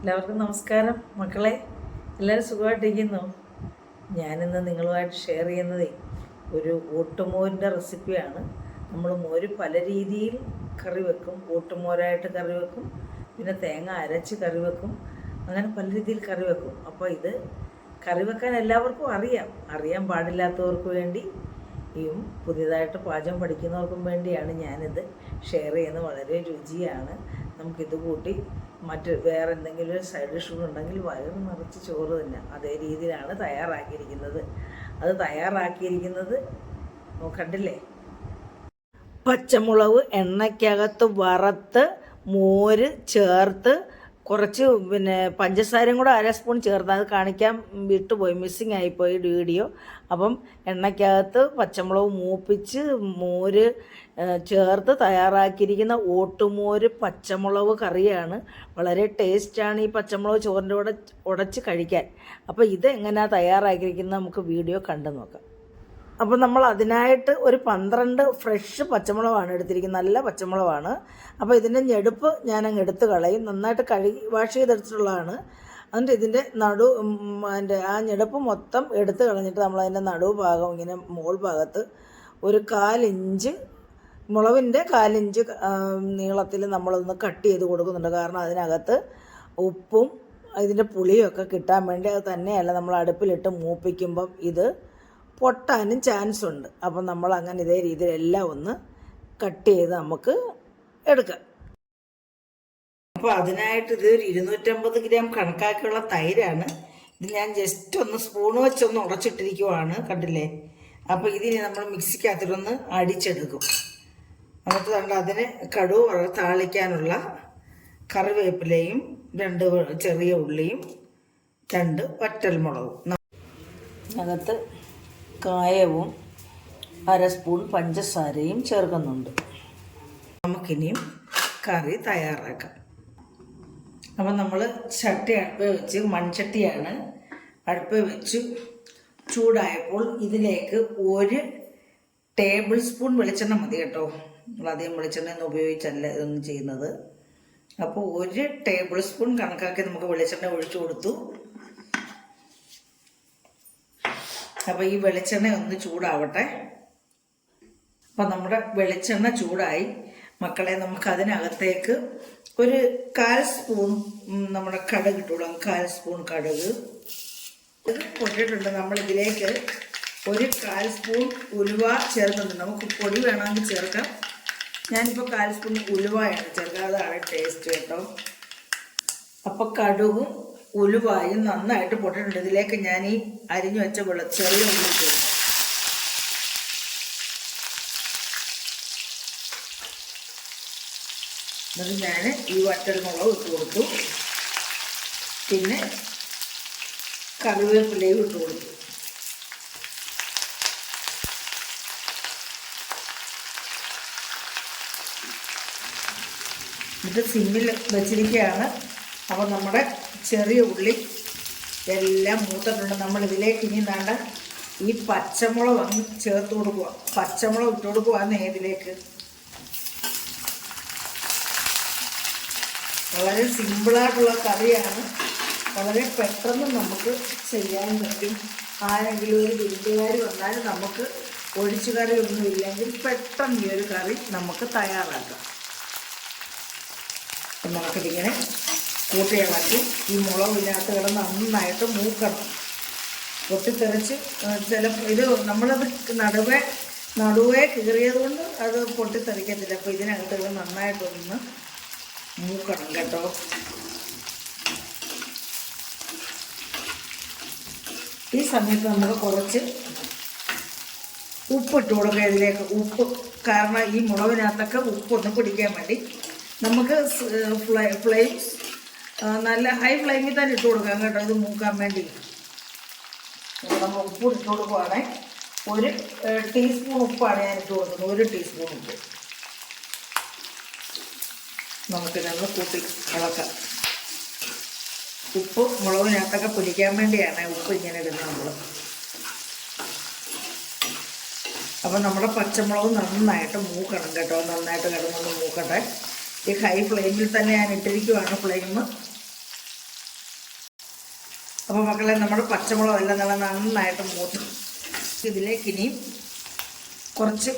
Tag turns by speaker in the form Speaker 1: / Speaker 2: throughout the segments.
Speaker 1: എല്ലാവർക്കും നമസ്കാരം മക്കളെ. എല്ലാവരും സുഖമായിട്ടിരിക്കുന്നു. ഞാനിന്ന് നിങ്ങളുമായിട്ട് ഷെയർ ചെയ്യുന്നത് ഒരു ഓട്ടുമോരിൻ്റെ റെസിപ്പിയാണ്. നമ്മൾ മോര് പല രീതിയിൽ കറി വെക്കും. ഓട്ടുമോരായിട്ട് കറി വെക്കും, പിന്നെ തേങ്ങ അരച്ച് കറി വെക്കും, അങ്ങനെ പല രീതിയിൽ കറി വെക്കും. അപ്പോൾ ഇത് കറി വെക്കാൻ എല്ലാവർക്കും അറിയാൻ പാടില്ലാത്തവർക്ക് വേണ്ടി പുതിയതായിട്ട് പാചകം പഠിക്കുന്നവർക്കും വേണ്ടിയാണ് ഞാനിത് ഷെയർ ചെയ്യുന്നത്. വളരെ രുചിയാണ്. നമുക്കിത് കൂട്ടി വേറെ എന്തെങ്കിലും ഒരു സൈഡ് ഡിഷ് ഉണ്ടെങ്കിൽ വയറ് നിറച്ച് ചോറ് തന്നെ അതേ രീതിയിലാണ് തയ്യാറാക്കിയിരിക്കുന്നത്. അത് തയ്യാറാക്കിയിരിക്കുന്നത് കണ്ടില്ലേ, പച്ചമുളക് എണ്ണയ്ക്കകത്ത് വറുത്ത് മോര് ചേർത്ത് കുറച്ച് പഞ്ചസാരയും കൂടെ 1/2 സ്പൂൺ ചേർത്ത്, അത് കാണിക്കാൻ വിട്ടുപോയി, മിസ്സിങ് ആയിപ്പോയി വീഡിയോ. അപ്പം എണ്ണയ്ക്കകത്ത് പച്ചമുളക് മൂപ്പിച്ച് മോര് ചേർത്ത് തയ്യാറാക്കിയിരിക്കുന്ന ഓട്ടുമോര് പച്ചമുളക് കറിയാണ്. വളരെ ടേസ്റ്റാണ് ഈ പച്ചമുളക് ചോറിൻ്റെ കൂടെ ഉടച്ച് കഴിക്കാൻ. അപ്പോൾ ഇത് എങ്ങനെയാണ് തയ്യാറാക്കിയിരിക്കുന്നത് നമുക്ക് വീഡിയോ കണ്ടു നോക്കാം. അപ്പോൾ നമ്മൾ അതിനായിട്ട് ഒരു 12 ഫ്രഷ് പച്ചമുളകാണ് എടുത്തിരിക്കുന്നത്. നല്ല പച്ചമുളകാണ്. അപ്പോൾ ഇതിൻ്റെ ഞെടുപ്പ് ഞാനങ്ങ് എടുത്ത് കളയും. നന്നായിട്ട് കഴുകി വാഷ് ചെയ്തെടുത്തിട്ടുള്ളതാണ്. എന്നിട്ട് ഇതിൻ്റെ അതിൻ്റെ ആ ഞെടുപ്പ് മൊത്തം എടുത്ത് കളഞ്ഞിട്ട് നമ്മളതിൻ്റെ നടുവ് ഭാഗം ഇങ്ങനെ മോൾ ഭാഗത്ത് ഒരു 1/4 ഇഞ്ച് മുളവിൻ്റെ 1/4 ഇഞ്ച് നീളത്തിൽ നമ്മളൊന്ന് കട്ട് ചെയ്ത് കൊടുക്കുന്നുണ്ട്. കാരണം അതിനകത്ത് ഉപ്പും ഇതിൻ്റെ പുളിയൊക്കെ കിട്ടാൻ വേണ്ടി. അത് തന്നെയല്ല, നമ്മൾ അടുപ്പിലിട്ട് മൂപ്പിക്കുമ്പം ഇത് പൊട്ടാനും ചാൻസ് ഉണ്ട്. അപ്പം നമ്മൾ അങ്ങനെ ഇതേ രീതിയിൽ എല്ലാം ഒന്ന് കട്ട് ചെയ്ത് നമുക്ക് എടുക്കാം. അപ്പോൾ അതിനായിട്ട് ഇത് ഒരു 250 ഗ്രാം കണക്കാക്കിയുള്ള തൈരാണ്. ഇത് ഞാൻ ജസ്റ്റ് ഒന്ന് സ്പൂൺ വെച്ചൊന്ന് ഉടച്ചിട്ടിരിക്കുവാണ്, കണ്ടില്ലേ. അപ്പോൾ ഇതിന് നമ്മൾ മിക്സിക്കകത്തിട്ടൊന്ന് അടിച്ചെടുക്കും. എന്നിട്ട് കണ്ട് അതിന് കടുക് താളിക്കാനുള്ള കറിവേപ്പിലയും 2 ചെറിയ ഉള്ളിയും 2 വറ്റൽമുളകും, അകത്ത് കായവും 1/2 സ്പൂൺ പഞ്ചസാരയും ചേർക്കുന്നുണ്ട്. നമുക്കിനിയും കറി തയ്യാറാക്കാം. അപ്പം നമ്മൾ ചട്ടി അടുപ്പ് വെച്ച്, മൺചട്ടിയാണ് അടുപ്പ് വെച്ച് ചൂടായപ്പോൾ ഇതിലേക്ക് 1 ടേബിൾ സ്പൂൺ വെളിച്ചെണ്ണ മതി കേട്ടോ. നമ്മളധികം വെളിച്ചെണ്ണ ഒന്നും ഉപയോഗിച്ചല്ല ഇതൊന്നും ചെയ്യുന്നത്. അപ്പോൾ 1 ടേബിൾ സ്പൂൺ കണക്കാക്കി നമുക്ക് വെളിച്ചെണ്ണ ഒഴിച്ചു കൊടുത്തു. അപ്പോൾ ഈ വെളിച്ചെണ്ണ ഒന്ന് ചൂടാവട്ടെ. അപ്പം നമ്മുടെ വെളിച്ചെണ്ണ ചൂടായി മക്കളെ. നമുക്ക് അതിനകത്തേക്ക് ഒരു 1/4 സ്പൂൺ നമ്മുടെ കടുക് ഇട്ടുള്ളൂ. 1/4 സ്പൂൺ കടുക് പൊട്ടിട്ടുണ്ട്. നമ്മളിതിലേക്ക് ഒരു 1/4 സ്പൂൺ ഉലുവ ചേർക്കുന്നുണ്ട്. നമുക്ക് പൊടി വേണമെങ്കിൽ ചേർക്കാം. ഞാനിപ്പോൾ 1/4 സ്പൂൺ ഉലുവയാണ് ചേർക്കാം, അതാണ് ടേസ്റ്റ് കേട്ടോ. അപ്പോൾ കടുകും ഉലുവായും നന്നായിട്ട് പൊട്ടിട്ടുണ്ട്. ഇതിലേക്ക് ഞാൻ ഈ അരിഞ്ഞു വെച്ച ചെറിയ ഉള്ളി ചേർക്കും. എന്നിട്ട് ഞാൻ ഈ വറ്റൽമുളക് ഇട്ട് കൊടുത്തു. പിന്നെ കറിവേപ്പിലയും ഇട്ട് കൊടുത്തു. എന്നിട്ട് സിമ്മിൽ വെച്ചിരിക്കുകയാണ്. അപ്പോൾ നമ്മുടെ ചെറിയ ഉള്ളി എല്ലാം മൂത്തിട്ടുണ്ട്. നമ്മൾ ഇതിലേക്ക് ഇനി വേണ്ട ഈ പച്ചമുളക് അങ്ങ് ചേർത്ത് കൊടുക്കുക. പച്ചമുളക് ഇട്ട് കൊടുക്കുകയാണ് ഇതിലേക്ക്. വളരെ സിമ്പിളായിട്ടുള്ള കറിയാണ്. വളരെ പെട്ടെന്ന് നമുക്ക് ചെയ്യാൻ പറ്റും. ആരെങ്കിലും ഒരു വിരുന്നുകാർ വന്നാൽ നമുക്ക് ഒഴിച്ചു കറി ഒന്നുമില്ലെങ്കിൽ പെട്ടെന്ന് ഈ ഒരു കറി നമുക്ക് തയ്യാറാക്കാം. നമുക്കിതിങ്ങനെ കൂട്ടിയിളക്കി ഈ മുളകിനകത്ത് കിടന്ന് നന്നായിട്ട് മൂക്കണം. പൊട്ടിത്തെറിച്ച് ഇത് നമ്മളത് നടുവേ കീറിയത് കൊണ്ട് അത് പൊട്ടിത്തെറിക്കത്തില്ല. അപ്പോൾ ഇതിനകത്ത് കിടന്ന് നന്നായിട്ടൊന്ന് മൂക്കണം കേട്ടോ. ഈ സമയത്ത് നമ്മൾ കുറച്ച് ഉപ്പിട്ട് കൊടുക്കുക ഇതിലേക്ക്. ഉപ്പ് കാരണം ഈ മുളകിനകത്തൊക്കെ ഉപ്പൊന്ന് പിടിക്കാൻ വേണ്ടി നമുക്ക് ഫ്ലെയിം നല്ല ഹൈ ഫ്ലെയിമിൽ തന്നെ ഇട്ട് കൊടുക്കാം കേട്ടോ, ഇത് മൂക്കാൻ വേണ്ടി. നമ്മൾ ഉപ്പ് ഇട്ട് കൊടുക്കുവാണേ. 1 ടീസ്പൂൺ ഉപ്പാണ് ഞാൻ ഇട്ട് കൊടുക്കുന്നത്. 1 ടീസ്പൂൺ ഉപ്പ് നമുക്കിതൊന്ന് കൂട്ടി ഇളക്കാം. ഉപ്പ് മുളകിനകത്തൊക്കെ പിടിക്കാൻ വേണ്ടിയാണ് ഉപ്പ് ഇങ്ങനെ ഇടുന്നത് നമ്മൾ. അപ്പോൾ നമ്മുടെ പച്ചമുളക് നന്നായിട്ട് മൂക്കണം കേട്ടോ. നന്നായിട്ട് കിടന്നൊന്ന് മൂക്കട്ടെ. ഈ ഹൈ ഫ്ലെയിമിൽ തന്നെ ഞാൻ ഇട്ടിരിക്കുവാണ് ഫ്ലെയിം. അപ്പോൾ മക്കളെ നമ്മുടെ പച്ചമുളക് എല്ലാം നല്ല നന്നായിട്ട് മൂത്തു. ഇതിലേക്ക് ഇനിയും കുറച്ച്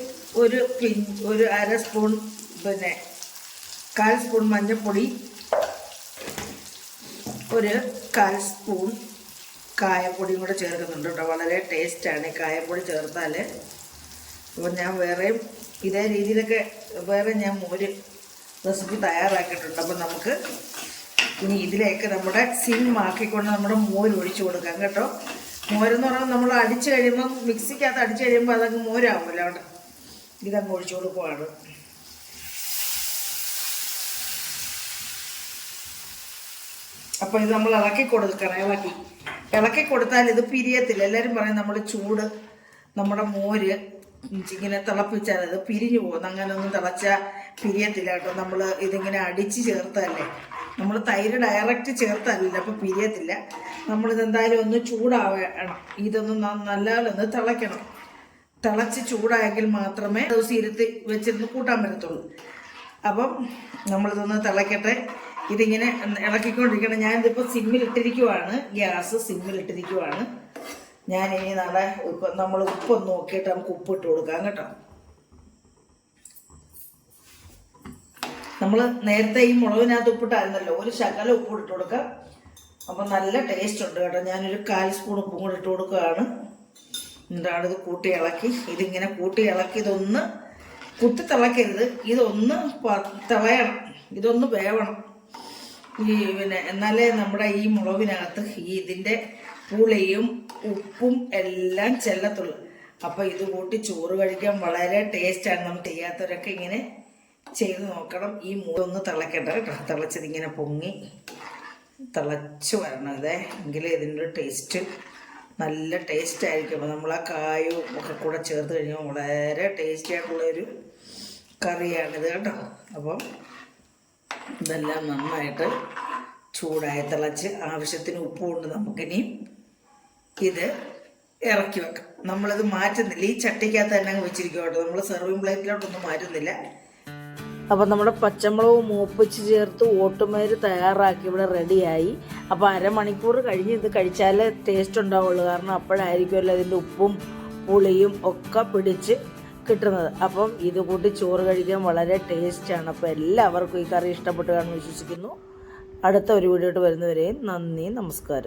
Speaker 1: ഒരു അര സ്പൂൺ 1/4 സ്പൂൺ മഞ്ഞൾപ്പൊടി, 1/4 സ്പൂൺ കായപ്പൊടിയും കൂടെ ചേർക്കുന്നുണ്ട് കേട്ടോ. വളരെ ടേസ്റ്റാണ് ഈ കായപ്പൊടി ചേർത്താൽ. അപ്പോൾ ഞാൻ വേറെയും ഇതേ രീതിയിലൊക്കെ ഞാൻ മോര് റെസിപ്പി തയ്യാറാക്കിയിട്ടുണ്ട്. അപ്പം നമുക്ക് ഇനി ഇതിലേക്ക് നമ്മുടെ ആക്കിക്കൊണ്ട് നമ്മുടെ മോര് ഒഴിച്ചു കൊടുക്കാം കേട്ടോ. മോരെന്ന് പറയുമ്പോൾ നമ്മൾ അടിച്ചു കഴിയുമ്പം മിക്സിക്കകത്ത് അടിച്ചു കഴിയുമ്പോൾ അതങ്ങ് മോരാകുമല്ലോ. അവിടെ ഇതങ്ങ് ഒഴിച്ചു കൊടുക്കുവാണ്. അപ്പോൾ ഇത് നമ്മൾ ഇളക്കി കൊടുക്കണം. ഇളക്കി കൊടുത്താൽ ഇത് പിരിയത്തില്ല. എല്ലാവരും പറയും നമ്മുടെ മോര് ഇങ്ങനെ തിളപ്പിച്ചാൽ അത് പിരിഞ്ഞു പോകും. അങ്ങനെ ഒന്നും തിളച്ചാൽ പിരിയത്തില്ല കേട്ടോ. നമ്മൾ ഇതിങ്ങനെ അടിച്ച് ചേർത്തല്ലേ, നമ്മൾ തൈര് ഡയറക്റ്റ് ചേർത്തല്ല, അപ്പോൾ പിരിയത്തില്ല. നമ്മളിതെന്തായാലും ഒന്ന് ചൂടാവണം. ഇതൊന്ന് നല്ലപോലെ തിളയ്ക്കണം. തിളച്ച് ചൂടായെങ്കിൽ മാത്രമേ ദിവസം ഇരുത്തി വെച്ചിരുന്ന് കൂട്ടാൻ പറ്റത്തുള്ളൂ. അപ്പം നമ്മളിതൊന്ന് തിളയ്ക്കട്ടെ. ഇതിങ്ങനെ ഇളക്കിക്കൊണ്ടിരിക്കണം. ഞാനിതിപ്പോൾ സിമ്മിലിട്ടിരിക്കുവാണ്, ഗ്യാസ് സിമ്മിലിട്ടിരിക്കുവാണ്. ഞാനിനി നമ്മൾ ഉപ്പൊന്ന് നോക്കിയിട്ട് നമുക്ക് ഉപ്പിട്ട് കൊടുക്കാം കേട്ടോ. നമ്മൾ നേരത്തെ ഈ മുളകിനകത്ത് ഉപ്പിട്ടായിരുന്നല്ലോ, ഒരു ശകലം ഉപ്പ് ഇട്ട് കൊടുക്കാം. അപ്പം നല്ല ടേസ്റ്റ് ഉണ്ട് കേട്ടോ. ഞാനൊരു 1/4 സ്പൂൺ ഉപ്പും കൂടി ഇട്ട് കൊടുക്കുകയാണ്. എന്താണ് ഇത് കൂട്ടി ഇളക്കി, ഇതിങ്ങനെ കൂട്ടി ഇളക്കി. ഇതൊന്ന് കുത്തി തിളക്കരുത്, ഇതൊന്ന് തിളയണം, ഇതൊന്ന് വേവണം. എന്നാലേ നമ്മുടെ ഈ മുളകിനകത്ത് ഇതിൻ്റെ പുളിയും ഉപ്പും എല്ലാം ചെല്ലത്തുള്ളൂ. അപ്പോൾ ഇത് കൂട്ടി ചോറ് കഴിക്കാൻ വളരെ ടേസ്റ്റാണ്. നമ്മൾ ചെയ്യാത്തവരൊക്കെ ഇങ്ങനെ ചെയ്ത് നോക്കണം. ഈ ഒന്ന് തിളക്കട്ടെ കേട്ടോ. തിളച്ചതിങ്ങനെ പൊങ്ങി തിളച്ച് വരണം. എങ്കിലേ ഇതിൻ്റെ ടേസ്റ്റ് നല്ല ടേസ്റ്റ് ആയിരിക്കും. അപ്പോൾ നമ്മൾ ആ കായും ഒക്കെ കൂടെ ചേർത്ത് കഴിഞ്ഞാൽ വളരെ ടേസ്റ്റി ആയിട്ടുള്ളൊരു കറിയാണിത് കേട്ടോ. അപ്പം ഇതെല്ലാം നന്നായിട്ട് ചൂടായി തിളച്ച് ആവശ്യത്തിന് ഉപ്പ് കൊണ്ട് നമുക്കിനി ഇത് ഇറക്കി വെക്കാം. നമ്മളിത് മാറ്റുന്നില്ല, ഈ ചട്ടിക്കകത്ത് തന്നെ അങ്ങ് വെച്ചിരിക്കും കേട്ടോ. നമ്മൾ സെർവിങ് പ്ലേറ്റിലോട്ടൊന്നും മാറ്റുന്നില്ല. അപ്പം നമ്മുടെ പച്ചമുളക് മൂപ്പിച്ച് ചേർത്ത് ഓട്ടുമേര് തയ്യാറാക്കി ഇവിടെ റെഡിയായി. അപ്പോൾ അരമണിക്കൂർ കഴിഞ്ഞ് ഇത് കഴിച്ചാലേ ടേസ്റ്റ് ഉണ്ടാവുള്ളൂ. കാരണം അപ്പോഴായിരിക്കുമല്ലോ അതിൻ്റെ ഉപ്പും പുളിയും ഒക്കെ പിടിച്ച് കിട്ടുന്നത്. അപ്പം ഇത് കൂട്ടി ചോറ് കഴിക്കാൻ വളരെ ടേസ്റ്റാണ്. അപ്പോൾ എല്ലാവർക്കും ഈ കറി ഇഷ്ടപ്പെട്ടു കാണുമെന്ന് വിശ്വസിക്കുന്നു. അടുത്ത ഒരു വീഡിയോ ആയിട്ട് വരുന്നവരെയും നന്ദി, നമസ്കാരം.